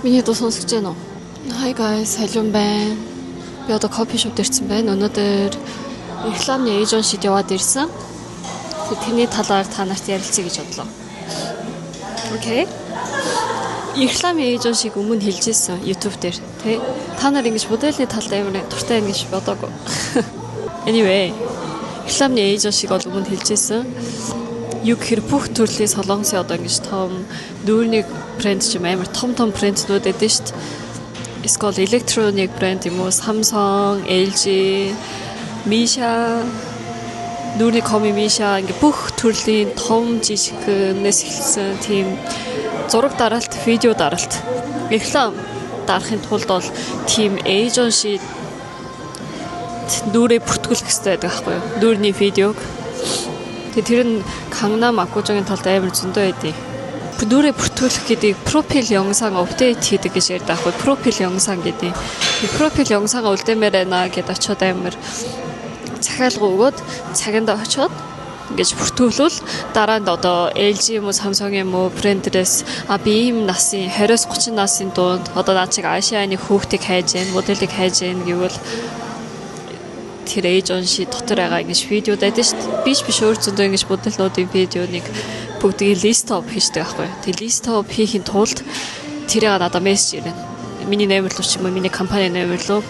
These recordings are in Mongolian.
Миний дуу сонсож байна уу? Hi guys, салют байна. Би одоо кофе шоп дээр ирсэн байна. Өнөөдөр рекламны эйженсид яваад ирсэн. Тэрний талаар та нарт ярилцъя гэж бодлоо. Окей. Рекламны эйженсиг өмнө хэлжсэн YouTube дээр, тий? Та нар ингэж модельний талд амар дуртай байна гэж бодоагүй. Anyway, рекламны эйженсиг бол өмнө хэлжсэн. Юу гэхээр бүх төрлийн солонгосын одоо ингэж том нүүрний брэнд ч юм амар том брэнднүүд эдэн шүү дээ. Эсвэл electronic брэнд юм уу, Samsung, LG, Misha, нүүрний коми Misha ингээ бүх төрлийн том жижигнээс эхэлсэн тийм зураг даралт, видео даралт, реклам дарахын тулд бол тийм эйженси нүүрээ бүртгүүлэх хэрэгтэй байдаг аахгүй юу? Нүүрний видеог. Тэр нь Gangnam Apgujeongгийн талд амар зөндөө байдیں۔ Нүүрээ бүртгүүлэх гэдэг профиль 영상 апдейт хийдэг гэж ярьдаг аахгүй. Профиль 영상 гэдэг. Профиль 영상аа үлдээмээр байна гэдээ очиод амар захиалга өгөөд цагинд очиод ингэж бүртгүүлвэл дараа нь одоо LG юм уу, Samsung юм уу брендээс би ийм насын 20-30 насын дунд одоо наа чиг Ашианы хүүхдийг хайж гэн, моделийг хайж гэн гэвэл тэр эйженси дотор байгаа ингэж видео дайдаг шүү дээ. Биш өөр зөндөө ингэж модельнуудын видеоныг бүгдийг лист топ хийдэг байхгүй. Тэг лист топ хийхин тулд тэрийг надад мессеж ирнэ. Миний нэмэр рүү ч юм уу, миний компани нэмэр рүү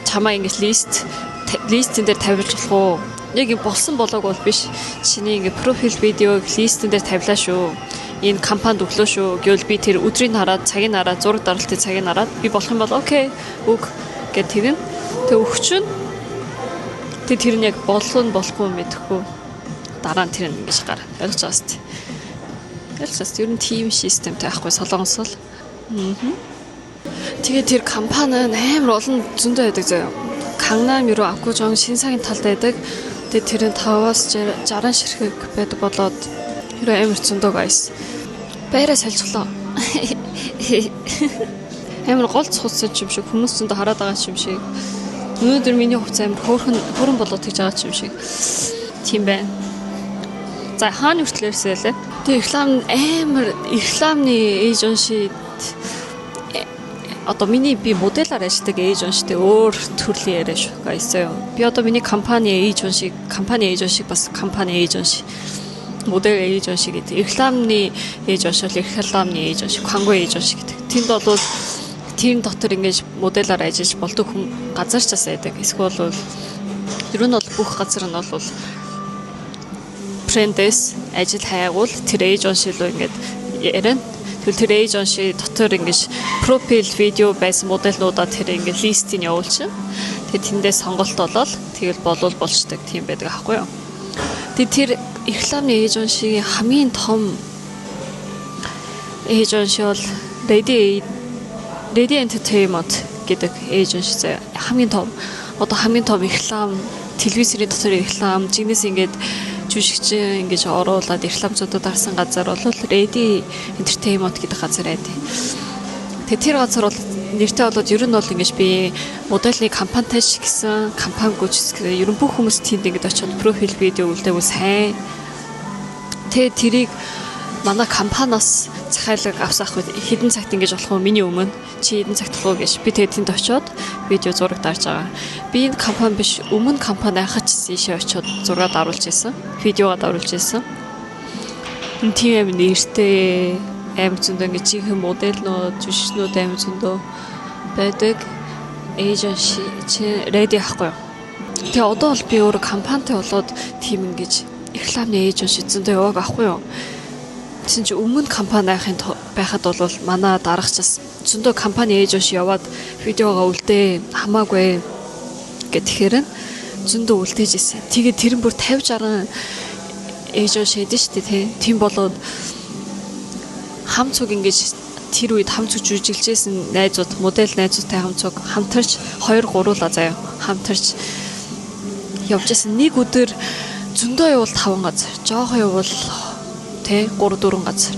чамаа ингэж листэн дээр тавьж болох уу? Яг юм болсон болоог бол биш. Чиний ингэ профиль видеог листэн дээр тавилаа шүү. Энэ компанид өглөө шүү гэвэл би тэр өдрийг хараад, цагийг хараад, зураг даралтын цагийг хараад би болох юм бол окей, үг гэд тэрнэ. Тэг өгчөн тэр нь яг болохгүй мэдэхгүй дараа нь тэр ингэж гар ойлгож байгаа сте. Ялцаас ер нь тим системтэй байхгүй солонгос л. Тэгээд тэр компани амар олон зөндөө байдаг заяа. Gangnam Apgujeong Шинсагийн талд байдаг. Тэгээд тэр нь 5-аас 60 ширхэг байдаг болоод тэр амар зөндөө guys. Байраа салжглаа. Амар голц хуцсан юм шиг хүмүүс зөндөө хараад байгаа юм шиг. Өнөөдөр миний хувцас амар хөрөн болоод тэгж байгаа юм шиг. Тийм байна. За хаана хүртлээрсээ лээ. Тэгээ рекламны эйженси одоо миний би моделаар ажилладаг эйженстэй өөр төрлийн яриа шүү. Гайсаа. Би одоо миний компани эйженси бас компани эйженси модель эйженси гэдэг. Рекламны эйженси бол рекламны эйженси, 광고 эйженси гэдэг. Тэнд бол тийм дотор ингэж моделаар ажиллаж болдог хүн газар ч бас байдаг. Эсвэл бол ер нь бол бүх газар нь бол брендээс ажил хайгуул тэр эйженси рүү ингэж ярина. Тэр эйженси дотор ингэж профиль видео байсан модельнуудаа тэр ингэж листийг явуулчихна. Тэгээд тэндээ сонголт болоод тэгэл болцдог тийм байдаг аахгүй юу. Тэгээд тэр рекламны эйженсигийн хамгийн том эйженси бол Ready Entertainment гэдэг эйженси хамгийн том реклам, телевизийн дотор реклам, жигнэс ингээд жүжигчин ингэж оруулаад рекламцуудад дарсан газар бол Ready Entertainment гэдэг газар байдаг. Тэгээ тэр газар бол нэртэй болоод ер нь бол ингэж би модельны компанитай ч гэсэн компани гүйцэтгэх ер нь бүх хүмүүс тэнд ингэж очиод профиль видео үлдээгүй сайн. Тэгээ тэрийг манай компаниас захиалга авсах хэдэн цагт ингэж болох вэ? Миний өмнө чи хэдэн цагт болох вэ гэж би тэгээд тэнд очиод видео зураг дарж байгаа. Би энэ компани биш, өмнө компани хаач ийшээ очиод зураг даруулж ирсэн, видеогоо даруулж ирсэн. Энэ тийм амар нэртэй амар зөндөө ингэж жинхэнэ модельнууд, жүжигчнүүд амар зөндөө байдаг. Эйженси ready ахгүй юу? Тэгээ одоо бол би өөр компанитай болоод тийм ингэж рекламны эйженси зөндөө явааг ахгүй юу? Тэгсэн чи өмнө компани байхад бол манай дарагчаас зөндөө компани эйженси яваад видеогоо үлдээ хамаагүй гэхээр зөндөө үлдээж ирсэн. Тэгээд тэр нь бүр 50-60 эйженси хэдэж штэ тийм болоод хамцуг ингэж тэр үед хамцуг жүжиглэжсэн найзууд, модель найзуудтай хамтарч 2-3 заяа хамтарч явжсэн. Нэг өдөр зөндөө явал 5 газар, жоохон явал 3-4 газар.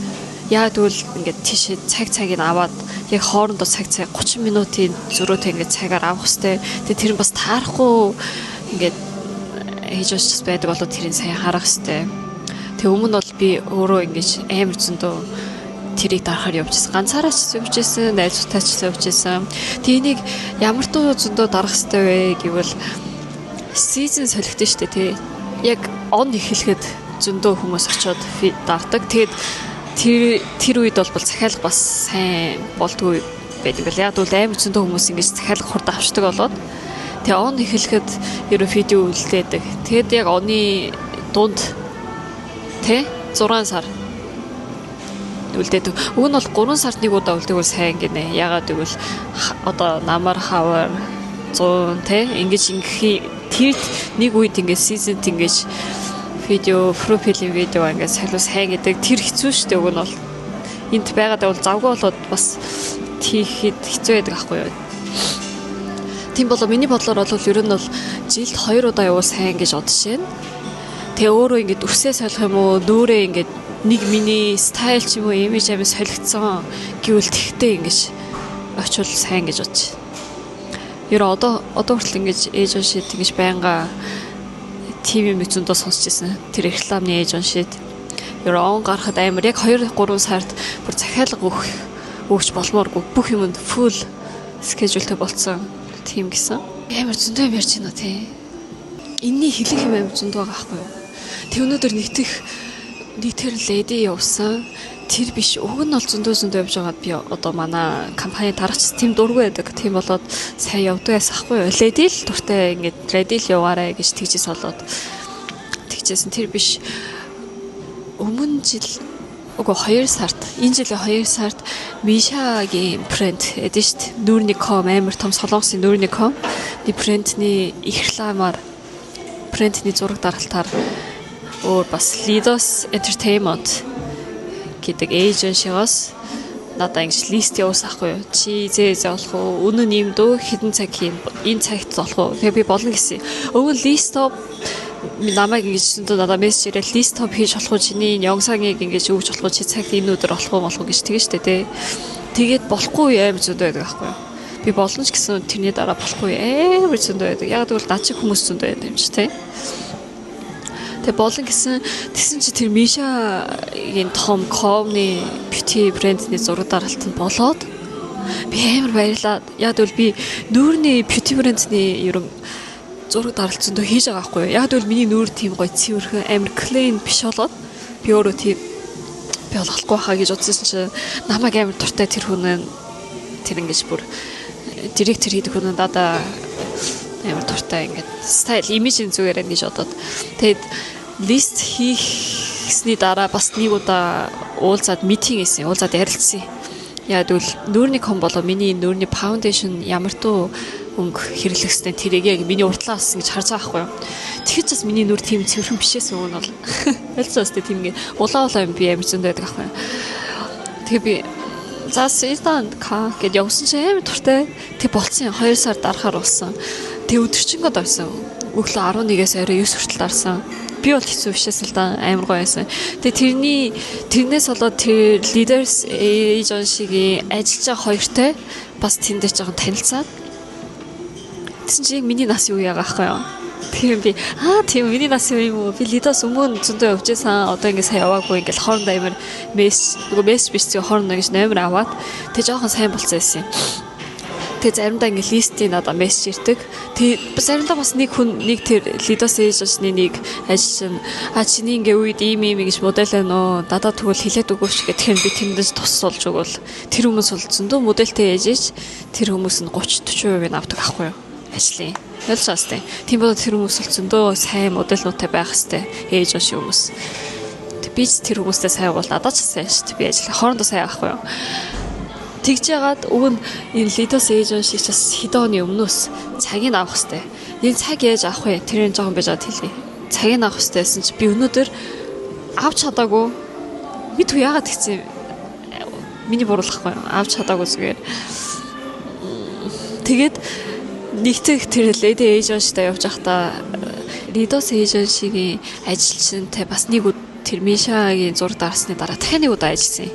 Яг тэгвэл ингээд тийш цагийг аваад яг хоорондоо цаг 30 минутын зөрүүтэй ингээд цагаар авах хэвээр. Тэгээ тэр нь бас таарахгүй ингээд эйженси байдаг болоо тэрийг сайн харах хэвээр. Тэг өмнө бол би өөрөө ингэж амар зөндөө тэрийг дарахаар явж ирсэн. Ганцаараа ч явж ирсэн, найзуутай ч явж ирсэн. Тэнийг ямар туу зөндөө дарах хэрэгтэй вэ гэвэл season солигдсон шүү дээ тий. Яг он эхлэхэд зөндөө хүмүүс очиод дардаг. Тэгээд тэр үед бол захиалга бас сайн болдгүй байдаг л. Яг бол амар зөндөө хүмүүс ингэж захиалга хурд авчдаг болоод тэгээ он эхлэхэд ерөө видео үлдээдэг. Тэгэд яг оны дунд тий 6 сар үлдээдэг. Уг нь бол 3 сард нэг удаа үлдээгүүл сайн гинэ. Ягаад гэвэл одоо намар хавар 100 тий ингэж тэр нэг үед ингэж season ингэж видео профилийн видео ингэж салуу сайн гэдэг тэр хэцүү шттэ. Уг нь бол энд байгаад бол завгүй болоод бас тийхэд хэцүү байдаг аахгүй юу. Тийм болоо миний бодлоор бол ер нь бол жилд 2 удаа явуул сайн гэж бодож байна. Тэгээ өөрөө ингэж өсөө солих юм уу, нүүрээ ингэж нэг миний стайл ч юм уу имиж амин солигдсон гэвэл тэгтээ ингэж очивол сайн гэж бодож байна. Ер нь одоо хүртэл ингэж ээж уншид ингэж байнга тим юм зөндөө сонсч ирсэн. Тэр рекламны ээж уншид ер он гарахад амар яг 2-3 сард бүр захиалга өгч болмооргүй бүх юмд full schedule-тэй болцсон тийм гэсэн. Амар зөндөө юм ярьж байна тий. Энэний хэлэх юм амар зөндөө байгаа байхгүй юу? Тэг өнөөдөр нэг тэр леди явсан. Тэр биш уг нь бол зөндөө явж байгаад би одоо манай компани тарахч тийм дургүй байдаг. Тийм болоод сайн явдаг байсан хгүй юу. Леди л дуртай ингээд леди л яваарай гэж тэгжээс болоод тэгжсэн. Тэр биш өмнө жил үгүй 2 сард энэ жилийн 2 сард Мишагийн брэнд эдэн штт нүүрником амар том солонгосын нүүрником брэндний их рекламаар брэндний зураг даралтаар өөр бас Lidos Entertainment гэдэг эйженсиос надад ингэж лист явуулсаахгүй юу. Чи зээ болох уу? Үнэн юм дөө хэдэн цаг хийн? Энэ цагт болох уу? Тэгээ би болно гэсэн. Өвөн листоп намайг ингэж надад мессеж ирэл листоп хийж болох уу? Чиний 영상ыг ингэж өгч болох уу? Чи цагт энэ өдөр болох уу гэж тэгэж штэ тий. Тэгээд болохгүй аим зөндөө байдаг аахгүй юу. Би болно ч гэсэн тэрний дараа болохгүй амар зөндөө байдаг. Яг тэгвэл над шиг хүмүүс зөндөө байдаг юм чи тий. Тэг болон гэсэн чи тэр Мишагийн том комны beauty брэндний зураг даралт нь болоод би амар баярлаад яг л би нүүрний beauty брэндний ерөн зураг даралт зөндөө хийж байгаа байхгүй юу. Яг л миний нүүр тийм гоё цэвэрхэн амар clean биш болоод би өөрөө тийм би болохгүй хаа гэж утсан чи намайг амар дуртай тэр хүн тэр ингэж бүр директор хийдэг хүн дада амар дуртай ингээд стайл имижийн зүгээр гэж бодоод тэгээд лист хийхсний дараа бас нэг удаа уулзаад митинг хийсэн. Уулзаад ярилцсан. Яг л нүүрний ком болоо миний нүүрний фаундейшн ямар туу өнгө хэрэглэх хэвээр тэрийг яг миний уртлаас ингэж харж байгаа байхгүй юу. Тэгэхэд ч бас миний нүур тийм цэвэрхэн бишээс өгөн бол ялцаас тийм ингэ улаа юм би амар зөндөө байдаг байхгүй юу. Тэгээ би за сэтан ка гэд явсан чи амар туртай. Тэг болцсон 2 сар дарахаар болсон. Тэг өдөрчингод орсон. Өглөө 11-ээс орой 9 хүртэл дарсан. Би бол хэцүү бишээс л да амар гоё байсан. Тэгээ тэрнээс болоод тэр leaders agency-гийн ажиллаж байгаа хоёртой бас тэндээ жоохон танилцаад тэгсэн чинь миний нас юу яагаа ахгүй юу. Тэгэхээр би тийм миний нас юу юм уу? Би leaders өмнө зөндөө явж байсан. Одоо ингэ сайн яваагүй ингээл хоорондоо амар мессеж биш зөө хоорондоо ингэж номер аваад тэг жоохон сайн болцсон байсан юм. Тэгээ заримдаа ингэ листийн надад мессеж ирдэг. Тэгээ заримдаа бас нэг тэр Lidos Agency-ны нэг ажилчин чиний ингэ үед ийм гэж модель байна уу? Надад тэгвэл хэлээд өгөөч гэх. Тэгэхээр би тэндээс тусалж өгвөл тэр хүмүүс бол зөндөө модельтэй ээжж тэр хүмүүс нь 30-40% нь авдаг аахгүй юу? Ажлын. Ялцаас тийм. Тийм бол тэр хүмүүс бол зөндөө сайн модельнуудтай байх хэвээр ээж ууш хүмүүс. Би ч тэр хүмүүстэй сайн бол надад ч сайн шүү дээ. Би ажил хоорондоо сайн авахгүй юу? Тэгж яагаад өгн энэ Lidos Agency ч бас хэдэн оны өмнөөс цагийг авах хэрэгтэй. Энэ цаг яаж авах вэ? Тэрийг жоохон бижаад хэлье. Цагийг авах хэрэгтэйсэн чи би өнөөдөр авч чадаагүй. Мэдгүй яагаад гэсэн миний буруулахгүй авч чадаагүй зүгээр. Тэгээд нэгтгэх тэр Lady Agency-тай явж байхдаа Lidos Agency-гийн ажилчинтай бас нэг тэр Мишагийн зураг дарсны дараа дахин нэг удаа ажилласан.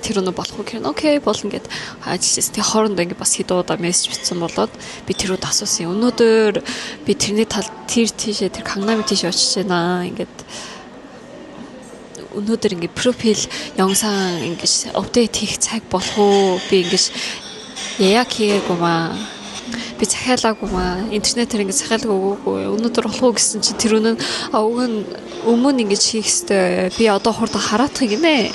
Тэр өнөө болох уу гэх. Окей, болно гэд ажиллаж. Тэг хоорондоо ингэ бас хэдэн удаа мессеж бичсэн болоод би тэр удаа асуусан. Өнөөдөр би тэрний тал тийшээ тэр Кангнами тийшээ очиж байна. Ингээд өнөөдөр ингээ профил 영상 ингээ апдейт хийх цаг болох уу? Би ингээ яяг хийгээгүй маа. Би захиалаагүй маа. Интернетээр ингээ захиалга өгөөгүй. Өнөөдөр болох уу гэсэн чи тэр өмнө ингээ хийх хэвээр. Би одоо хурдан хараадах гинэ.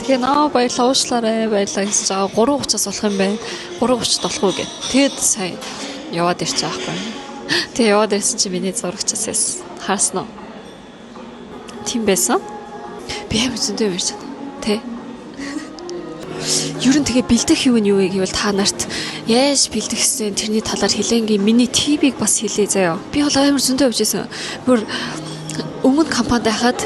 Тэгээ баярлаа уушлаарай баярлаа гэсэн чинь 3:30-аас болох юм байна. 3:30-д болох уу гэд. Тэгээд сая яваад ирчих аахгүй. Тэгээ яваад ирсэн чи миний зурагчаас харсан уу? Тийм байсан. Би амар зөндөө ярьж байна. Тэ. Ер нь тэгээ бэлдэх юм нь юу вэ гэвэл та нарт яаж бэлдэх хэвээр тэрний талаар хэлэнгийн миний ТV-г бас хэлээ заяа. Би бол амар зөндөө явж байсан. Бүр өмнө компанид байхад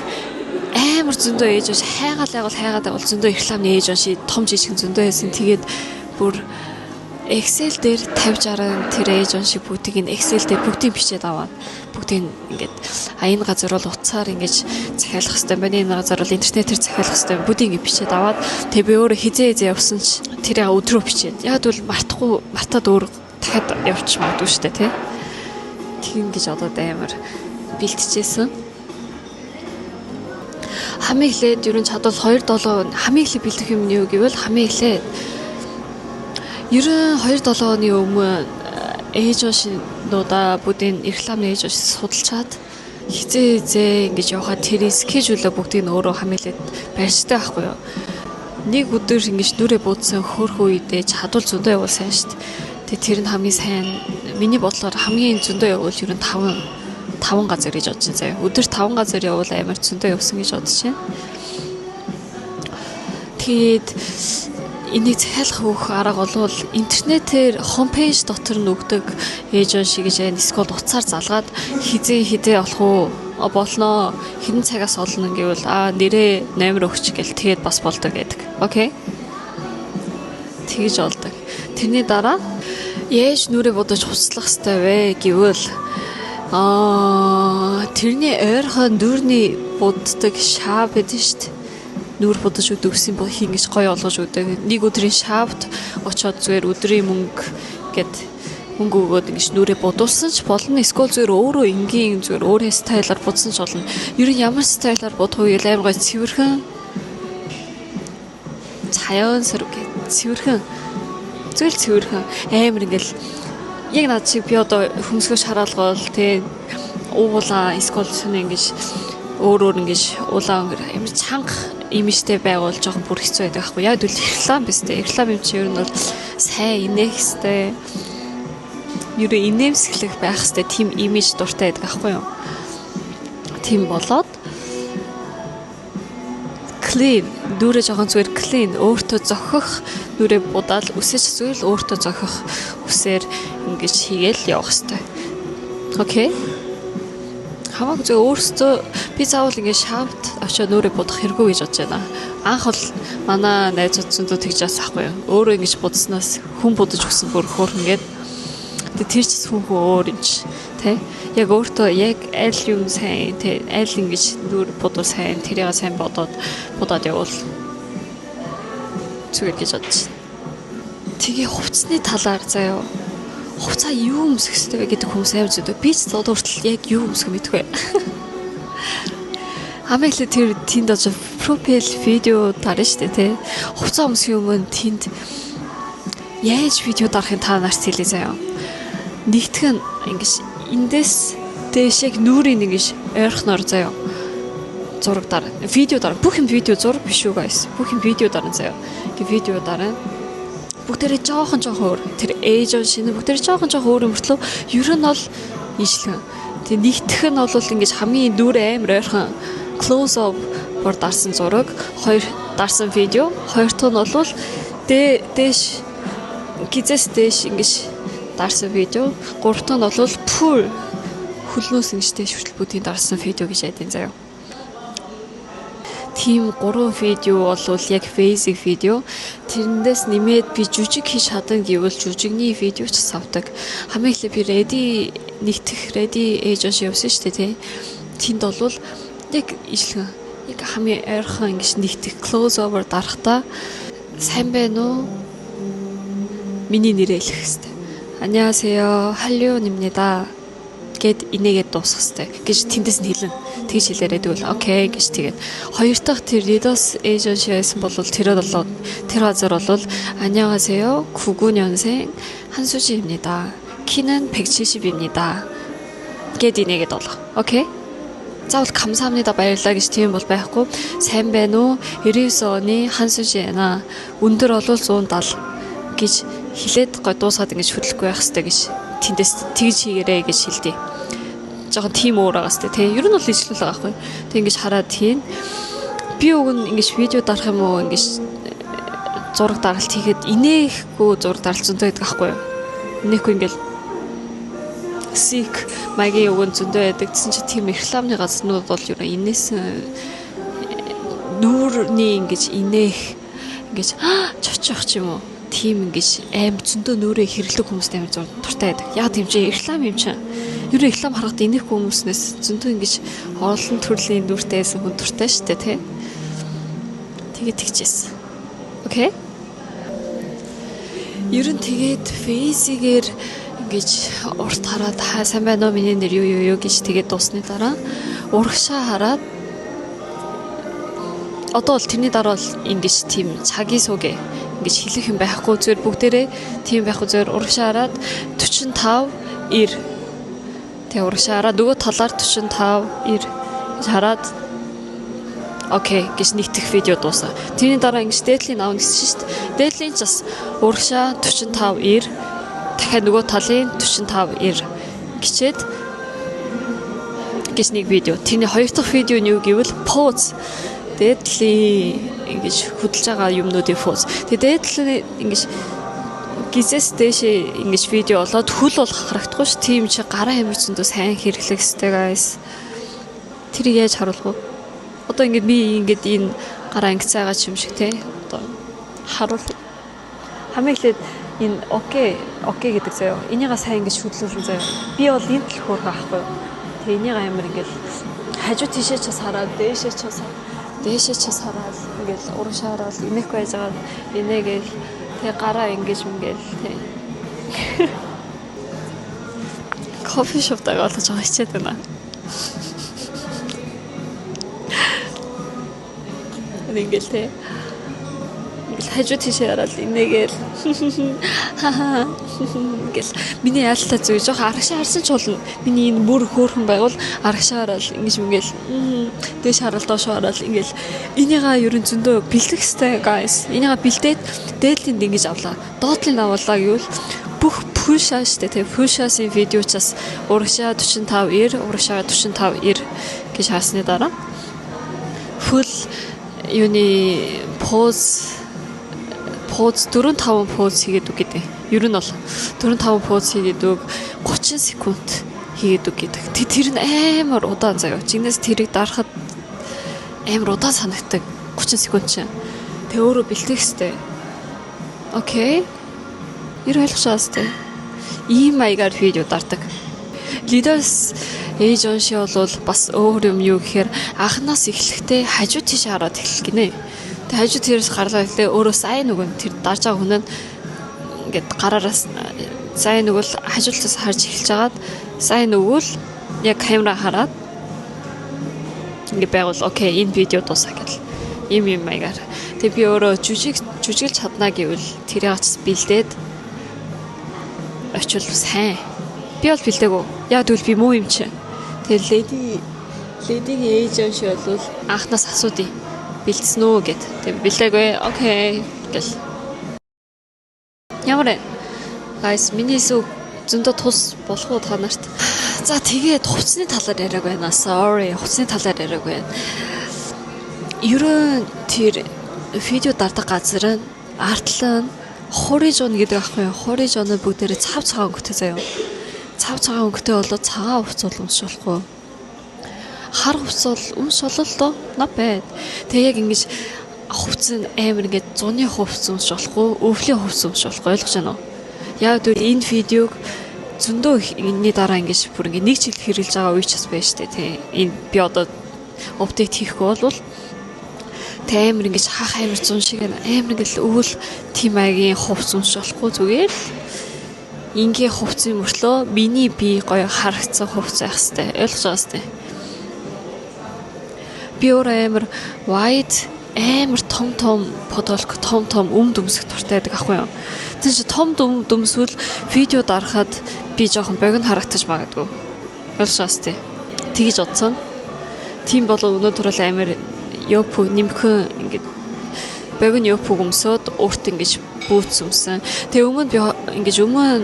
амар зөндөө ээж ууш хайгаад зөндөө рекламны ээж ууш том жижиг зөндөө байсан. Тэгээд бүр Excel дээр 50-60 тэр ээж шиг бүгдийг нь Excel дээр бүгдийг бичээд аваад бүгдийг ингээд энэ газар бол утсаар ингэж захиалах хэрэгтэй байна. Энэ газар бол интернетээр захиалах хэрэгтэй. Бүгдийг ингэ бичээд аваад тэгээ би өөрөө хизээ явсан ч тэрийг өдрөө бичээд. Яг бол мартаад өөр дахиад явчих магадгүй шүү дээ, тий. Тийм гэж одоо амар бэлтжижсэн. Хамгийн эхлээд ер нь чадвал 2-7 хамгийн эхлээд бэлдэх юм нь юу гэвэл хамгийн эхлээд ер нь 2-7 оны өмнө ээж шинуудаа бүгдийн рекламны ээж судалчаад хизээ ингэж явахад тэр скежүүлээ бүгдийг нь өөрөө хамгаалаад барьжтай байхгүй юу. Нэг өдөр ингэж нүрээ буудсан хөөрхөн үедээ чадвал зөндөө явуулсан шүү дээ. Тэгээ тэр нь хамгийн сайн миний бодлоор хамгийн зөндөө явуул ер нь 5 газар гэж бодож байна заяа. Өдөрт 5 газар явуул амар зөндөө явсан гэж бодож байна. Тэгээд энийг захиалах хөөх арга бол интернетээр хомпэйж дотор нь өгдөг ээж шиг гэж байна. Эсвэл утсаар залгаад хизээ болох уу болно хэдэн цагаас олно гэвэл нэрээ номер өгч гэл тэгээд бас болдог гэдэг. Окей. Тэгж болдог. Тэрний дараа яаж нүрээ бодож хуцлах хэрэгтэй вэ гэвэл тэрний ойрхон дүүрний буддаг шаав гэдэг шүү дээ. Нүр бодож өгсөн бол хингэж гоё олгож өгдөг. Нэг өдрийн шавд очоод зүгээр өдрийн мөнгө гэд мөнгө өгөөд ингэж нүрээ бодуулсан ч болно. Эсвэл зүгээр өөрөө энгийн зүгээр өөрөө стайлаар будсан ч болно. Ер нь ямар стайлаар будах вэ? Амар гоё цэвэрхэн цаяан сэрэг цэвэрхэн зүйл цэвэрхэн амар ингээл яг над шиг би одоо хөмсгөө шараалгал тий уулаа эсвэл шинэ ингэж өөр ингэж улаан амар чанга имижтэй байгуул жоохон бүр хэцүү байдаг байхгүй яг үл реклам биз дээ. Реклам юм чи ер нь бол сайн инээх хэвээр ер нь инээмсэглэх байх хэвээр тийм имиж дуртай байдаг байхгүй юу. Тийм болоод clean дүүрээ жоохон зүгээр clean өөртөө зохих нүрээ будаал үсэж зүйл өөртөө зохих үсээр ингэж хийгээл явах хэвээр. Окей. Хамаагүй зөв өөртөө би заавал ингэ шавд очоод нүрээ будах хэрэггүй гэж бодож байна. Анх бол манай найзууд зөндөө тэгж яасан байхгүй юу. Өөрөө ингэж будснаас хүн будаж өгсөн бүр хөөрхөн гээд. Тэгээ тэр ч хүн өөр юм чи тэ. Яг өөртөө яг аль юм сайн тэ аль ингэж нүр будуу сайн тэрийг сайн бодоод явуул зүгээр гэж бодож байна. Тэгээ хувцсны талаар заяа. Хувцаа юу өмсөх хэрэгтэй вэ гэдэг хүмүүс амар зөндөө. Би ч одоо хүртэл яг юу өмсөх мэдгүй. Хамгийн эхлээд тэр тэнд очиж профил видео дарна штэ тий. Хувцаа өмсөх юм тэнд яаж видео дарахын та нарт хэлээ заяа. Нэгтгэн ингэж эндээс дэшиг нүрийн ингэж ойрхоноор заяа. Зураг дараа. Видео дараа. Бүх юм видео зураг биш үү guys. Бүх юм видео дараа заяа. Гэ видео дараа. Бүгдээрээ жоохон өөр. Тэр ээж шинэ бүгдээрээ жоохон өөр өмөртлөө ер нь бол ижлэн. Тэгээ нэгтгэх нь бол ингэж хамгийн дүүр амар ойрхон close up бор дарсан зураг, хоёр дарсан видео, хоёр дахь нь бол дээш гизэс дээш ингэж дарсан видео, гурав дахь нь бол full хөлнөөс ингэж дээш хүртэл бүгдийг дарсан видео гэж ядын заяа. Тим 3 видео бол яг basic видео. Тэрнээс нэмээд би жүжиг хийж чадсан гэвэл жүжигний видео ч авдаг. Хамгийн эхлээд би ready age явсан шүү дээ тий. Тэнд бол яг ижлэн яг хамгийн ойрхон ингэж нэгтгэх close over дарахтаа сайн байна уу? Миний нэрээ хэлэх хэрэгтэй. 안녕하세요. 한류입니다. гэд инээгээд дуусгах хэрэгтэй гэж тэндээс нь хэлнэ. Тэгж хэлээрээ тэгвэл окей гэж тэгээд хоёр дахь тэр Lidos agency байсан бол тэр газар бол 안녕하세요. 99년생 한수지입니다. 키는 170입니다. гэд инээгээд болоо. Окей. заавал 감사합니다 баярлалаа гэж тийм бол байхгүй. сайн байна уу? 99 оны 한수지에나 өндөр бол 170 гэж хэлээд гой дуусгаад ингэж хөдлөхгүй байх хэрэгтэй гэж тэндээс тэгж хийгэрэй гэж хэлдэг. Жохон тийм өөр байгаас тий. Ер нь бол ижлүүл байгаа байхгүй. Тэг ингэж хараад хийн. Би уг нь ингэж видео дарах юм уу ингэж зураг даралт хийхэд инээхгүй зураг даралт зөндөө байдаг байхгүй юу? Инээхгүй ингээл сик магийн уг нь зөндөө байдаг. Тэсэн чи тийм рекламны газрнууд бол ер нь инээсэн нүүрний ингэж инээх ингэж чочих ч юм уу. Тийм ингэж аим зөндөө нүүрээ хэрэглэх хүмүүстэй амар зур туртай байдаг. Яг тийм чи реклам юм чинь. Ер нь реклам харахад инээхгүй хүмүүснээс зөндөө ингэж олон төрлийн нүүртэй байсан хүн туртай шүү дээ тий. Тэгээд тэгчихсэн. Окей? Ер нь тэгээд фейсигээр ингэж урт хараад сайн байна уу миний нэр юу гэж тэгээд дуусны дараа урагшаа хараад одоо бол тэрний дараа бол ингэж тийм цагийн суугээ ингэж хэлэх юм байхгүй зүгээр бүгдээрээ тийм байхгүй зүгээр урагшаа хараад 45 90 тэгээ урагшаа хараад нөгөө талаар 45 90 гэж хараад окей гэж нэгтгэх видео дуусаа. Тэрний дараа ингэж дээдлийн авна гэсэн шүү дээ. Дээдлийн ч бас урагшаа 45 90 дахиад нөгөө талын 45 90 гिचээд гэж нэг видео. Тэрний хоёр дахь видео нь юу гэвэл pause дээдлийн ингэж хөдөлж байгаа юмнуудын pause. Тэгээ дээдлийн ингэж гизэс дэшээ ингэж видео болоод хөл бол харагдахгүй ш. Тийм чи гараа хэмжиж зөндөө сайн хэрэглэх хэрэгтэй guys. Тэрийг яаж харуулах вэ? Одоо ингэж би ингэж энэ гараа ингэ цайгаа ч юм шиг те. Одоо харуул. Хамгийн эхлээд энэ окей гэдэг заяа. Энийгээ сайн ингэж хөдлүүлэн заяа. Би бол энэ тал хөөрхөн ахгүй юу. Тэгээ энийг амар ингэж хажуу тийшээ ч хараад дээшээ ч хараад ингэж урагшаараад инехгүй байж байгаа. Инээгээл тэгээ гараа ингэж мгил тий. Кофе шоп тагаа болж байгаа хичээд байна. Ингээл тий. Хажуу тийшээ хараад инээгээл гэл миний яалтаа зүг жоох арагшаа харсан ч болно. Миний энэ бүр хөөрхөн байгуул арагшаа хараад ингэж мгил дээш хараад доош хараад ингээл энийгаа ерөн зөндөө бэлдэх хэвээр guys. Энийгаа бэлдээд дээдлэнд ингэж авлаа. Доотлыг авлаа гэвэл бүх пушаа штэ тэг пушаасын видеочаас урагшаа 45 90 урагшаа 45 90 гэж хаасны дараа full юуны pause 4-5 поз хийгээд үг гэдэг. Ер нь бол 4-5 поз хийгээд үг 30 секунд хийгээд үг гэдэг. Тэр нь амар удаан заяа. Жигнэс тэрийг дарахад амар удаан санагддаг. 30 секунд чинь. Тэ өөрөө бэлтгэх хэвээр. Окей. Ер ойлгохшаас тэ. Ийм маягаар видео дардаг. Lidos agency бол бас өөр юм юу гэхээр анханаас эхлэхдээ хажуу тийш хараад эхлэх гинэ. Тэг хажуу тэрээс гарлаа хэлээ өөрөө сайн нүгэн тэр дарж байгаа хүн нь ингээд гараараас сайн нүгэл хажуултаас харж эхэлж хагаад сайн нүгэл яг камера хараад ингээд байгуул окей энэ видео дуусаа гэл ийм маягаар. Тэг би өөрөө жүжиглж чадна гэвэл тэрийг ч бэлдээд очил сайн. Би бол бэлдээгүй. Яг тэгвэл би муу юм чи. Тэг леди agency бол анхнаас асуудыг бэлдсэн үү гэд. Тэг бэлдээгүй. Окей гэл. Ямар guys миний сүг зөндөө тус болох уу та нарт. За тэгээд хувцсны талаар яриаг байна. Sorry. Хувцсны талаар яриаг байна. Ерөн тэр видео дардаг газар нь артлан хорижон гэдэг аахгүй юу? Хорижон бүгдээрээ цав цагаан өнгөтэй заяа. Цав цагаан өнгөтэй болоод цагаан хувц бол унш болохгүй. Хар хувц бол унш болол доо. Not bad. Тэгээ яг ингэж хувц нь амар ингэж зуны хувц унш болохгүй, өвлийн хувц унш болохгүй ойлгож байна уу? Яг тэгвэл энэ видеог зөндөө энэний дараа ингэж бүр ингэ нэг жил хэрэгжилж байгаа үеч бас байж тээ тий. Энэ би одоо апдейт хийхгүй бол амар ингэж хаах амар зун шиг амар ингэж өвөл тим маягийн хувц унш болохгүй зүгээр ингийн хувцсын мөртлөө миний бие гоё харагдсан хувц байх хэвээр ойлгож байгаа сте. Би өөр амар wide амар том фотолог том өмсөх туртай байдаг ахгүй юу. Тэгэж том өмсвөл видео дарахад би жоохон богино харагдаж магадгүй. Ойлгож байгаа сте. Тэгэж бодсон. Тийм бол өнөөдөр л амар ёпу нэмхэн ингээд богино ёпуг өмсөд өөрт ингэж бүүц өмсөн. Тэгээ өмнө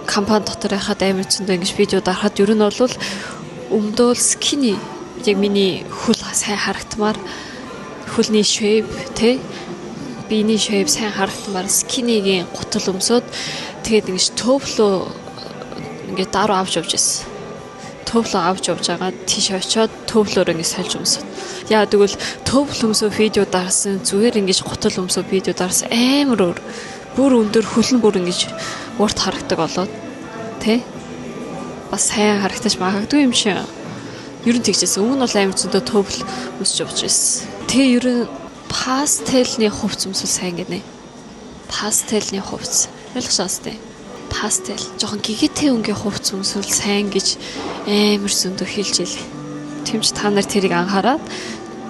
компани дотор яхад амар зөндөө ингэж видео дарахад ер нь бол өмдөөл скини яг миний хөл сайн харагдмаар хөлний shape тэ биений shape сайн харагдмаар скинигийн гутал өмсөд тэгээд ингэж төвлөө ингээд дараа авч явж байсан. Төвлөө авч явж байгаа тийш очиод төвлөөр ингэ сольж өмсөд. Яа тэгвэл төвл өмсөө видео дарсан зүгээр ингэж гутал өмсөө видео дарсан амар өөр. Бүр өндөр хөлн бүр ингэж урт харагдаг болоод тэ бас сайн харагдаж магадгүй юм шиг. Ер нь тэгжсэн. Өмнө бол амар зөндөө төвл өмсөж явж байсан. Тэгээ ер нь пастельний хувц өмсөл сайн гинэ. Пастельний хувц. Ойлгосоос тэ. Пастел жоохон гигтэй өнгийн хувц өмсөл сайн гэж амар зөндөө хэлж илээ. Тэмч та нар тэрийг анхаарад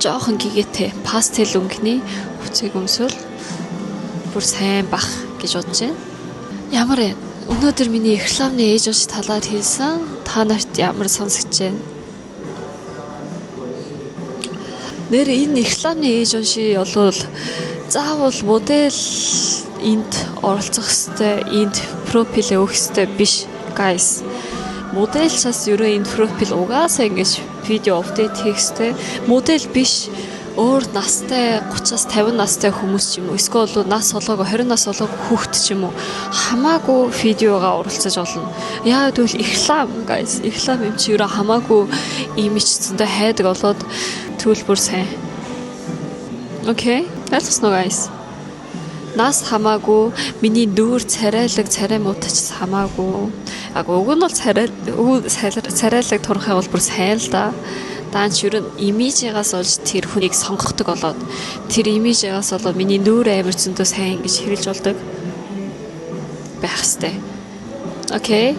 жоохон гигтэй пастел өнгөний хувцыг өмсөл бүр сайн бах гэж бодож байна. Ямар вэ? Өнөөдөр миний рекламны ээж ууш талаар хэлсэн. Та нарт ямар сонсогч байна? Нэр энэ рекламны ээж ууш бол заавал модель энд оролцох ёстой, энд профил өгөх ёстой биш, guys. Модельчаас ерөө энэ профил угаасаа ингэж видео апдейт хийх ёстой. Модель биш өөр настай 30-аас 50 настай хүмүүс ч юм уу эсвэл нас олоогүй 20 нас олоогүй хүүхэд ч юм уу хамаагүй видеога оролцож болно. Яа гэвэл реклам guys, реклам юм чи ерөө хамаагүй имиж зөндөө хайдаг болоод тэгвэл бүр сайн. Окей, that's no guys. Нас хамаагүй, миний дүүр царай муутач хамаагүй. Уг нь бол царайлаг турхай бол бүр сайн л да. Даанч ер нь имижээс олж тэр хүнийг сонгохдаг болоод тэр имижээс болоод миний нүүр амир зөндөө сайн гэж хэрэлж болдог байх хэвээр. Окей.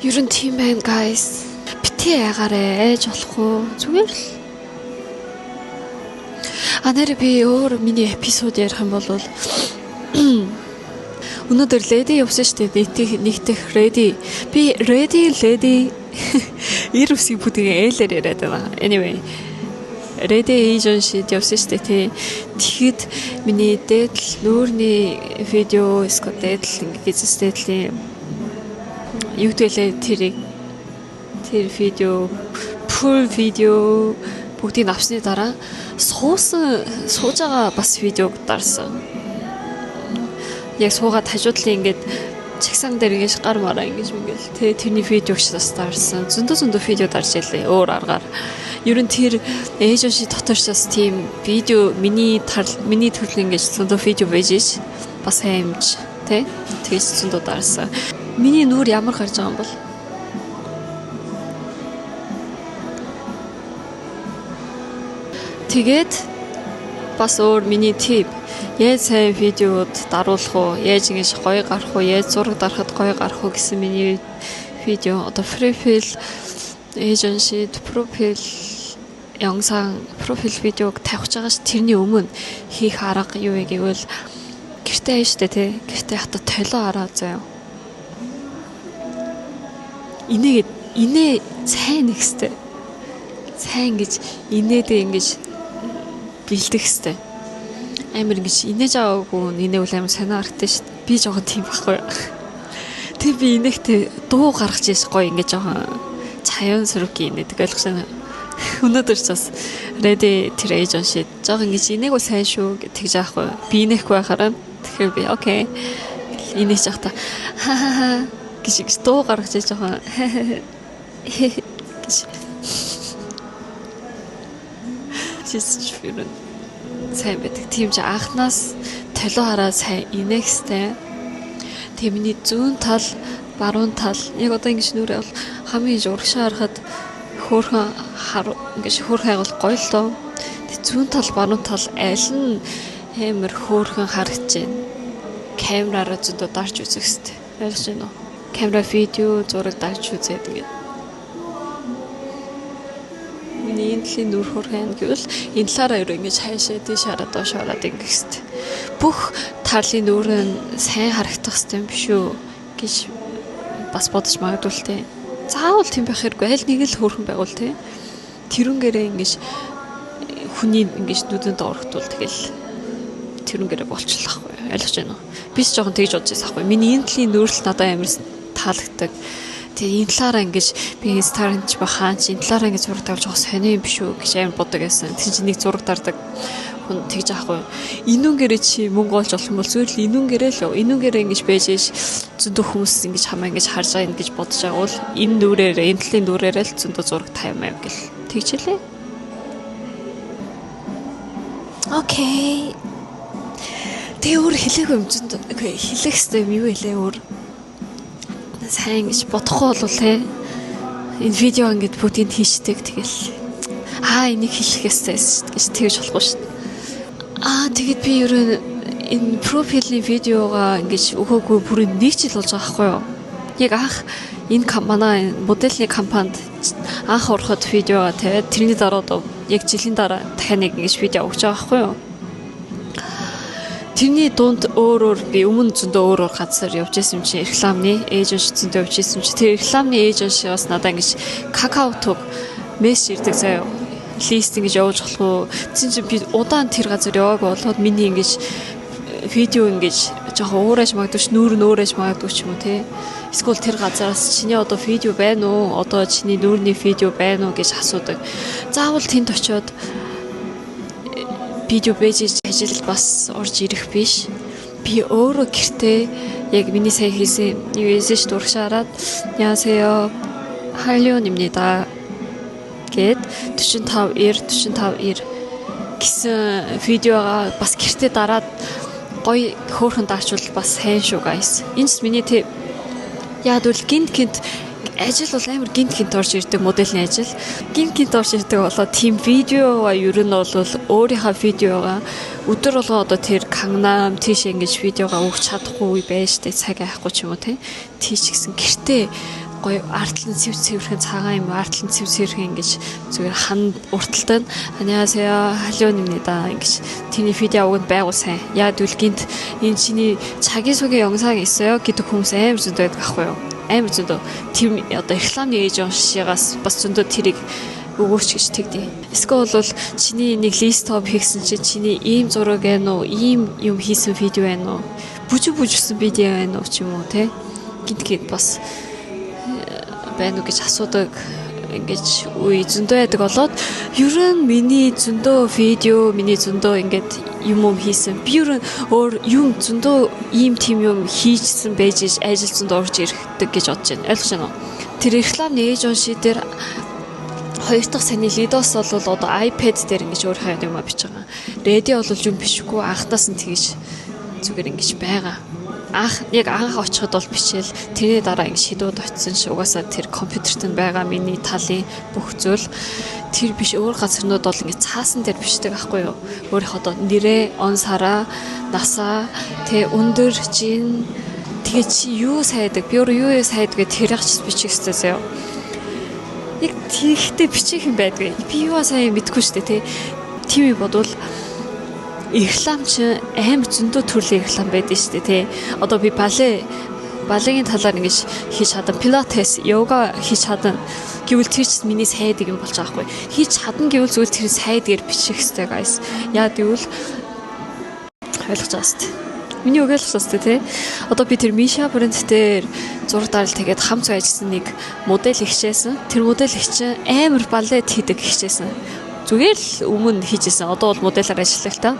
Ер нь тийм байна guys. Бити яагаарэ ээж болох уу? Зүгээр л. Нэр би өөр миний эпизод ярих юм бол өнөөдөр леди явсан шүү дээ. Нэгтэх ready. Би ready lady ир үсгийн бүтэгийн ээлээр яриад байна. Anyway. Ready agency явсан шүү дээ. Тэгэхэд миний дээдл нүүрний видео эсвэл дээдл ингэж дээдлийн юу гэдэлээ тэр видео full видео бүгдийг авсны дараа сууж байгаа бас видеог дарсан. Яг суугаад хажуудлын ингээд чагсан дээр ингэж гар мараа ингэж мэгэл тэрний видеог шээс дарсан. Зөндөө видео дарж ялээ өөр аргаар. Ер нь тэр ээжши доторч бас тийм видео миний төрлийн ингэж зөндөө видео байж бас хаймж тэ тэгэж зөндөө дарсан. Миний нүур ямар гарч байгаа юм бол тэгээд бас өөр миний тип яаж сайн видеод даруулах уу, яаж ингэж гоё гарах уу, яаж зураг дарахад гоё гарах уу гэсэн миний видео одоо профил эйженси профил 영상 профил видеог тавьж байгаа ш тэрний өмнө хийх арга юу вэ гэвэл гэртээ штэ тий гэртээ хата толио хараа заяа. Инээ сайн нэгстэй. Сайн гэж инээдээ ингэж бэлдэх хэвээр. Амар ингэж инээж аваагүй инэвэл амар санаа харагдаж шүү дээ. Би жоохон тийм байхгүй. Тэг би инээхтэй дуу гаргаж ийш гоё ингэж жоохон чаян сүрүки инээдэг ойлгосон. Өнөөдөр ч бас ready тэр agency жоохон ингэж инээгүй сайн шүү гэж аахгүй. Би инээхгүй байхаараа тэгэхээр би окей. Инээж явахдаа ха гэж дуу гаргаж ийш жоохон гэж чисчвэрэн сайн байдаг. Тийм ч анхнаас толио хараа сайн инээхстэй. Тэгээ миний зүүн тал, баруун тал яг одоо ингэж нүрээ бол хамгийн урагшаа харахад хөөрхөн ингэж хөөрхөн айгуул гоё л доо. Тэгээ зүүн тал, баруун тал аль нь амар хөөрхөн харагдаж байна. Камераараа зөндөө дарж үзэх хэвээр. Ойлгож байна уу? Камера видео зураг давж үзээд ингээд. Миний энэ талын нүр хурхан гэвэл энэ талаараа ерөө ингэж хайшаа тийш хараад доош хараад ингэхтэй. Бүх тарлын нүр нь сайн харагдах хэрэгтэй юм биш үү гэж бас бодож магадгүй л те. Заавал тийм байх хэрэггүй. Аль нэг л хөөрхөн байгуул те. Тэрүнгээрээ ингэж хүний ингэж нүдэнд орохдвол тэгэл тэрүнгээрээ болчихлоо байхгүй. Ойлгож байна уу? Би ч жоохон тэгж бодож байсан байхгүй. Миний энэ талын нүрэл надад амар таалагддаг. Тэгээ энэ талаараа ингэж би инстаграмч бахаан чи энэ талаараа ингэж зураг тавьж байгаа сони юм биш үү гэж амар бодог байсан. Тэр чинь нэг зураг дардаг хүн тэгж аахгүй. Инүүнгээрээ чи мөнгө олж болох юм бол зүгээр л инүүнгээрээ л инүүнгээрээ ингэж байж зөндөө хүмүүс ингэж хамаа ингэж харж байгаа ингэж бодож байгаа бол энэ нүрээрээ энэ талын нүрээрээ л зөндөө зураг тавьмаа гэл тэгжлээ. Окей. Тэгээ өөр хэлээгүй юм зөндөө хэлэх хэвээр юм юу хэлээ өөр сайн гэж бодохгүй болвол те энэ видео ингээд бүгдийг хийчдэг тэгэл энийг хэлэхээсээ гэж тэгж болохгүй шүү дээ. Тэгээд би ерөө энэ профилийн видеога ингэж өгөөгүй бүр нэг жил болж байгаа байхгүй юу? Яг энэ манай моделийн компанид анх ороход видеога тавиад тэрний дараа яг жилийн дараа дахиад нэг ингэж видео өгч байгаа байхгүй юу? Тэрний дунд өөр би өмнө зөндөө өөр газар явж исэн юм чи рекламны эйженси зөндөө явж исэн чи тэр рекламны эйженси бас надад ингэж какаотог мессеж ирдэг заяа лист ингэж явуулж болох уу чинь би удаан тэр газар явааг болоод миний ингэж видео ингэж жоохон уураж магадгүй нүүр нөөрэж магадгүй ч юм уу те эсвэл тэр газараас чиний одоо видео байна уу одоо чиний нүүрний видео байна уу гэж асуудаг заавал тэнд очиод видео бэжж ажил бас орж ирэх биш. Би өөрөө гэртээ яг миний сая хийсэн USS дургшаараад яасеё халионимнида гэд 45 гэсэн видеога бас гэртээ дараад гоё хөөрхөн даачвал бас сайн шүү guys. Энд миний яад үл гинт ажил бол амар гинт орж ирдэг моделийн ажил. Гинт орж ирдэг болоод тийм видеоа ер нь бол өөрийнхөө видеога өдөр болгоо одоо тэр Кангнам тийш ингэж видеога өгч чадахгүй байж тээ цаг айхгүй ч юм уу тийч гэсэн гэртээ гоё артлан цэвэрхэн цагаан юм артлан цэвэрхэн ингэж зүгээр хан урталтай 안녕하세요 халион입니다 ингэж тэний видео өгөнд байгуу сайн. Яад үл гинт энэ чиний 자기소개 영상 있어요 гэдэг хүмүүс амар зөндөө байдаг ахгүй юу? Амар зөндөө тийм одоо рекламны эйженсигаас бас зөндөө тэрийг өгөөч гэж тэгдэ. Эсвэл бол чиний нэг лист топ хийсэн чи чиний ийм зураг байна уу, ийм юм хийсэн видео байна уу, бүжигсэн видео байна уу ч юм уу те. Гинт бас байна уу гэж асуудаг ингэж үе зөндөө байдаг болоод ер нь миний зөндөө видео, миний зөндөө ингээд юм хийсэн. Би ер нь өөр юм зөндөө ийм тим юм хийжсэн байж ажил зөндөө орж ирдэг гэж бодож байна. Ойлгож байна уу? Тэр рекламны эйженси дээр хоёр дахь саяны Lidos бол одоо iPad дээр ингэж өөр хаяад юм бичиж байгаа. Ready бол юм бишгүй анхнаас нь тэгэж зүгээр ингэж байгаа. Яг анх очиход бол бичээл тэрний дараа ингэ шийдвүүд очисон ш угаасаа тэр компьютерт нь байгаа миний талын бүх зүйл тэр биш өөр газарнууд бол ингэ цаасан дээр бичдэг байхгүй юу өөрийнх одоо нэрээ он сараа насаа тэ өндөр жин тэгээ чи юу сайдаг би өөрөө юу сайдаг гэж тэр ягч бичих хэвчээ заяа яг тийхтэй бичих юм байдгүй би юу сайн мэдгүй шүү дээ тийм бодвол рекламч амар зөндөө төрлийн реклам байдаг шүү дээ тий. Одоо би балегийн талаар ингэж хийж чадсан, пилатес, йога хийж чадсан гэвэл тэр чинь миний сайдыг юм болж байгаа хгүй. Хийж чадна гэвэл зүгээр тэр сайдгээр бичих хэрэгтэй guys. Яа гэвэл ойлгож байгаа шүү дээ. Миний үг ойлгож байгаа шүү дээ тий. Одоо би тэр Миша брэнд дээр зураг даралт тэгээд хамт ажилласан нэг модель ихшээсэн. Тэр модель ихчэн амар балет хийдэг ихшээсэн. Зүгээр л өмнө хийжсэн. Одоо бол моделаар ажиллах л та.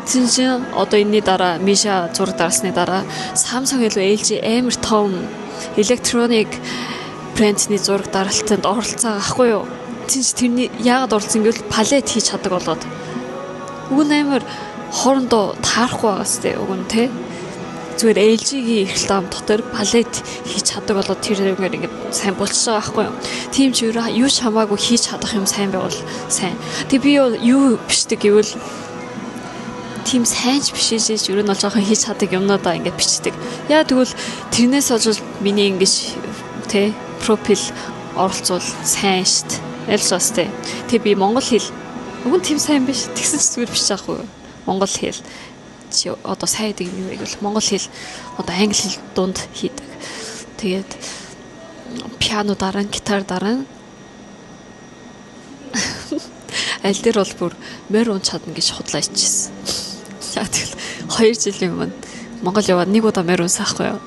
Тэгсэн чинь одоо энэний дараа Миша зураг дарсны дараа Samsung илүү LG амар том electronic брэндний зураг даралтанд оролцоо ахгүй юу? Тэрний яагаад оролцсон гэвэл палет хийж чаддаг болоод. Уг нь амар хоорондоо таарахгүй байгаас тээ уг нь те. Зүгээр LG-ийн реклам дотор палет хийж чаддаг болоод тэр юмэр ингээд сайн болчихсон байхгүй юу. Тийм ч юу ч хамаагүй хийж чадах юм сайн байвал сайн. Тэг би юу бичдэг гэвэл тийм сайнч биш ийж ер нь бол жоохон хийж чаддаг юмнуудаа ингээд бичдэг. Яа тэгвэл тэрнээс олж миний ингэж тэ профил оролцвол сайн штт. Ялсаас тэ. Тэг би монгол хэл уг нь тийм сайн биш. Тэгсэн ч зүгээр биш аахгүй. Монгол хэл чи одоо сайн гэдэг юм юу гэвэл монгол хэл одоо англи хэл дунд хийдэг. Тэгээд пиано дараа, гитар дараа аль дээр бол бүр морь уун чадна гэж худлаа ичсэн. Яа тэгэл 2 жилийн өмнө Монгол яваад нэг удаа морь уунсан ахгүй юу.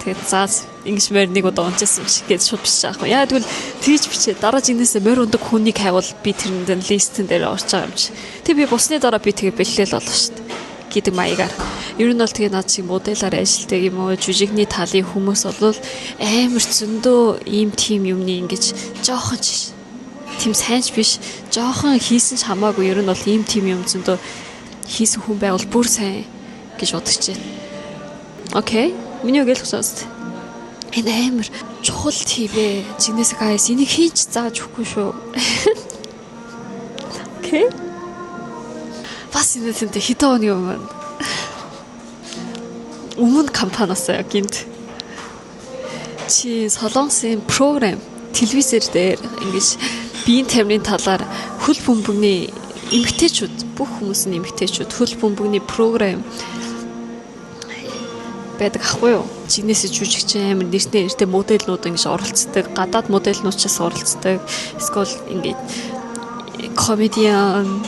Тэгээд заас ингэж морь нэг удаа унжсэн шиг гэж шууд бичиж байгаа ахгүй. Яа тэгвэл тэгж бичээ дараа жигнэсээ морь ундаг хүнийг хайвал би тэрнээ листэн дээр орж байгаа юм чи. Тэг би бусны дараа би тэгээ бэлээл болоо шүү дээ гэдэг маягаар. Ер нь бол тэгээ над шиг модельаар ажилтдаг юм уу, жүжигний талын хүмүүс бол амар зөндөө ийм тим юмны ингэж жоохон тийм сайнч биш, жоохон хийсэн ч хамаагүй ер нь бол ийм тим юм зөндөө хийсэн хүн байвал бүр сайн гэж бодож байна. Окей. Миний үгэл сонсд. Энэ амар чухал тийвэ. Жигнэс гайс энийг хийж зааж өгөхгүй шүү. Окей. Бас энэ тэнтэй хэдэн оны өмнө компаниас гинт чи солонгосын програм телевизээр дээр ингэж биеийн тамирын талаар хөл бөмбөгний эмэгтэйчүүд бүх хүмүүс нь эмэгтэйчүүд хөл бөмбөгний програм байдаг ахгүй юу? Жигнэс жүжигч амир нэртэй модельнууд ингэж оролцдог, гадаад модельнуудчаас оролцдог. Эсвэл ингэж комедиан,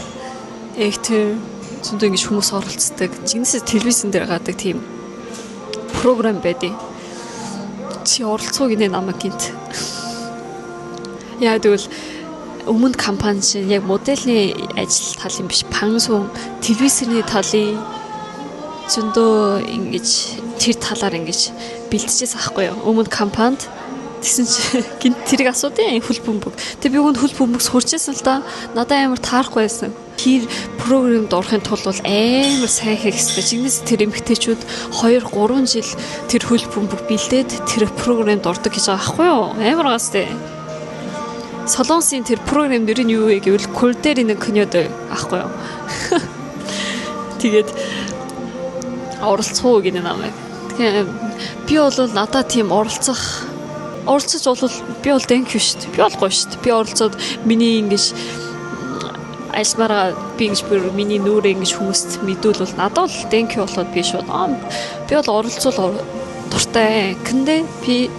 актер зөндөө ингэж хүмүүс оролцдог. Жигнэс телевизэн дээр гардаг тийм програм байдیں۔ Чи оролцоо гинэ намайг гинт. Яа тэгвэл өмнө компани чинь яг модельний ажил талын биш, пансун телевизний талын зөндөө ингэж тэр талаар ингэж бэлтжээс ахгүй юу. Өмнө компанид тэгсэн чи гинт тэрийг асуудیں۔ Хөл бөмбөг. Тэг би өгөнд хөл бөмбөг сурчээсэн л да. Надад амар таарахгүй байсан. Тэр програмд орохын тулд бол амар сайн хийх хэрэгтэй. Жигнэс тэр эмэгтэйчүүд 2-3 жил тэр хөл бөмбөг бэлдээд тэр програмд ордог гэж байгаа ахгүй юу. Амар гастэй. Солонгосын тэр програм нэр нь юу вэ гэвэл Курдерийн кинод ахгүй юу. Тэгээд оролцоо гинэ намайг. Тэгэхээр би бол надад тийм оролцож бол би бол thank you шүү дээ. Би бол гоё шүү дээ. Би оролцоод миний ингэж альсмараа би ингэж бүр миний нүрээ ингэж хүмүүст мэдүүлвэл надад бол thank you болоод би шууд би бол оролцол дуртай. Гэндэ би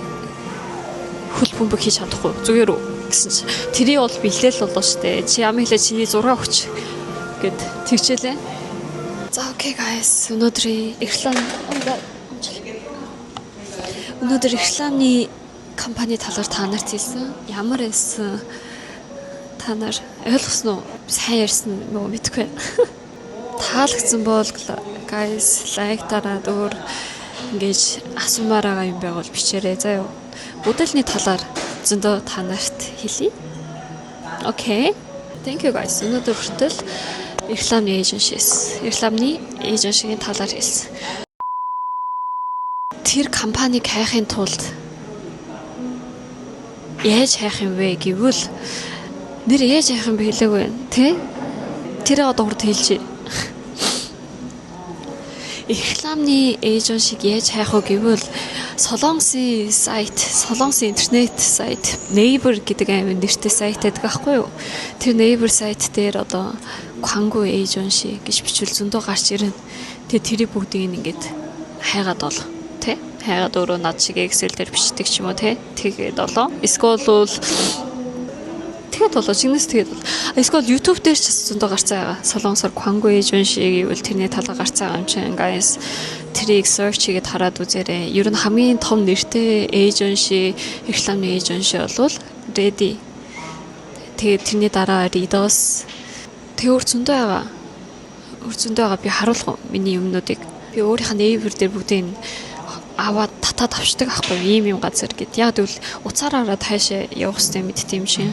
хөл бөмбөг хийж чадахгүй зүгээр үү гэсэн чи тэрийг бол бэлээл болоо шүү дээ. Чи ямар хэлээ чиний 6 хүч гэд тэгчээлээ. За окей guys. Өнөөдөр рекламны компани талаар та нарт хэлсэн. Ямар байсан та нар ойлгосноо? Сайн ярьсан юм уу мэдгүй. Таалагдсан бол guys лайк дараад өөр ингэж асуумаар байгаа юм байвал бичээрэй заа юу. Модельний талаар зөндөө та нарт хэлье. Окей. Thank you guys. Өнөөдөр хүртэл рекламны эйженсигийн талаар хэлсэн. Тэр компаниг хайхын тулд яаж хайх юм бэ гэвэл нэр яаж хайх юм бэ хэлээгүй байна тий? Тэр одоо хурд хэлжээ. Рекламны эйженсиг яаж хайх вэ гэвэл солонгосын интернет сайт Naver гэдэг амин нэртэй сайт байдаг аахгүй юу? Тэр Naver сайт дээр одоо Quango agency гэж бичвэл зөндөө гарч ирнэ. Тэгээ тэрийг бүгдийг ингээд хайгаад бол тий? Хайгаад өөрөө над шиг Excel дээр бичдэг ч юм уу тий? Тэгээд болоо. Эсвэл бол жигнэс тэгээд бол эсвэл YouTube дээр ч зөндөө гарцаа байгаа. Солонгосоор Quango agency гэвэл тэрний талаа гарцаа байгаа юм чинь guys. Тэрийг search хийгээд хараад үзээрэй. Ер нь хамгийн том нэртэй agency, рекламны agency бол Ready. Тэгээд тэрний дараа Ridos. Тэгээ өөр зөндөө байгаа би харуулах миний юмнуудыг. Би өөрийнхөө Naver дээр бүгдийг аваад татаад авчдаг аахгүй ийм газар гэд. Яг тэгвэл уцаараа таашаа явах хэрэгтэй мэдт юм шиг.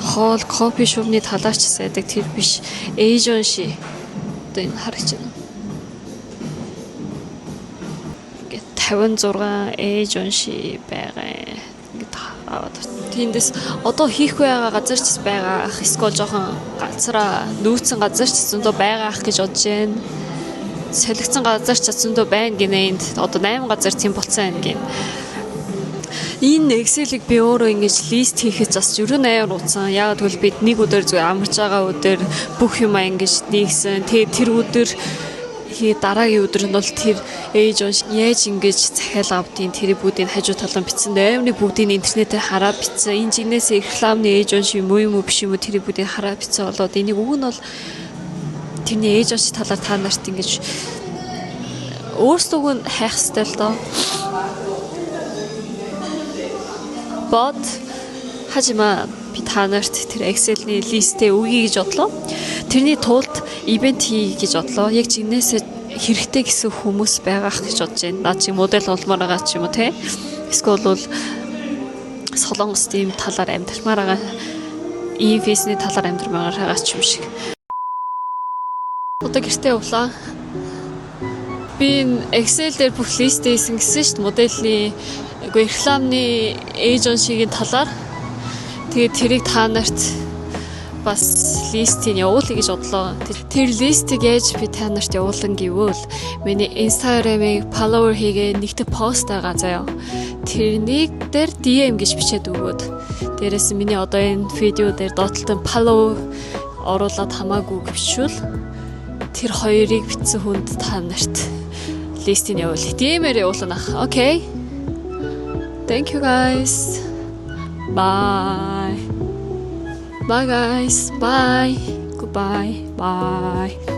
Хоол кофе шопны талаарч сайдаг тэр биш. Agency. Одоо энэ харагч байна. Ингээд 56 agency байгаа. Ингээд аваад Тэндээс одоо хийх байгаа газар ч байгаа ах, эсвэл жоохон газараа нүүцэн газар ч зөндөө байгаа ах гэж бодож байна. Солигдсон газар ч зөндөө байна гинэ. Энд одоо 8 газар тийм болцсон байна гин. Энэ Excel-ийг би өөрөө ингэж лист хийхэд бас ерөн амар утсан. Яг тэгвэл бид нэг өдөр зүгээр амарч байгаа өдөр бүх юм ингэж нэгсэн. Тэгээд тэр өдөр дараагийн өдөр нь бол тэр ээж унш яаж ингэж захиал авдیں۔ Тэр бүгдийг хажуу талан бичсэн. Амны бүгдийг интернетээр хараад бичсэн. Энэ жинээс рекламны ээж унш юм уу биш юм уу тэр бүгдийг хараад бичсэн болоод энийг уг нь бол тэрний ээж унш талаар та нарт ингэж өөрсдөө нь хайх ёстой л доо. Бод хажима би та нарт тэр Excel-ний листээ өгье гэж бодлоо. Тэрний тулд ивент хий гэж бодлоо. Яг жинээсээ хэрэгтэй гэсэн хүмүүс байгаах гэж бодож байна. Наа чи модель олмоор байгаа ч юм уу те. Эсвэл бол Солонгос тийм талаар амьдрмаар байгаа. Ийм фэйсний талаар амьдрмаар байгаа ч юм шиг. Одоо гэртээ явлаа. Би Excel дээр бүх листээ хийсэн гэсэн шүү дээ. Моделийн рекламны эйженсигийн талаар. Тэгээд тэрийг та нарт бас листийг явуулъя гэж бодлоо. Тэр листийг яаж би та нарт явуулан гэвэл миний Instagram-ыг follower хийгээ нэгт пост байгаа заяа. Тэрнийг дээр DM гэж бичээд өгөөд. Дээрээс нь миний одоо энэ видео дээр доотлолтын follow оруулаад хамаагүй гэвчүүл тэр хоёрыг бичсэн хүнд та нарт листийг явуулъя. DM-ээр явуулна. Okay. Thank you guys. Bye. Bye guys. Bye. Goodbye. Bye.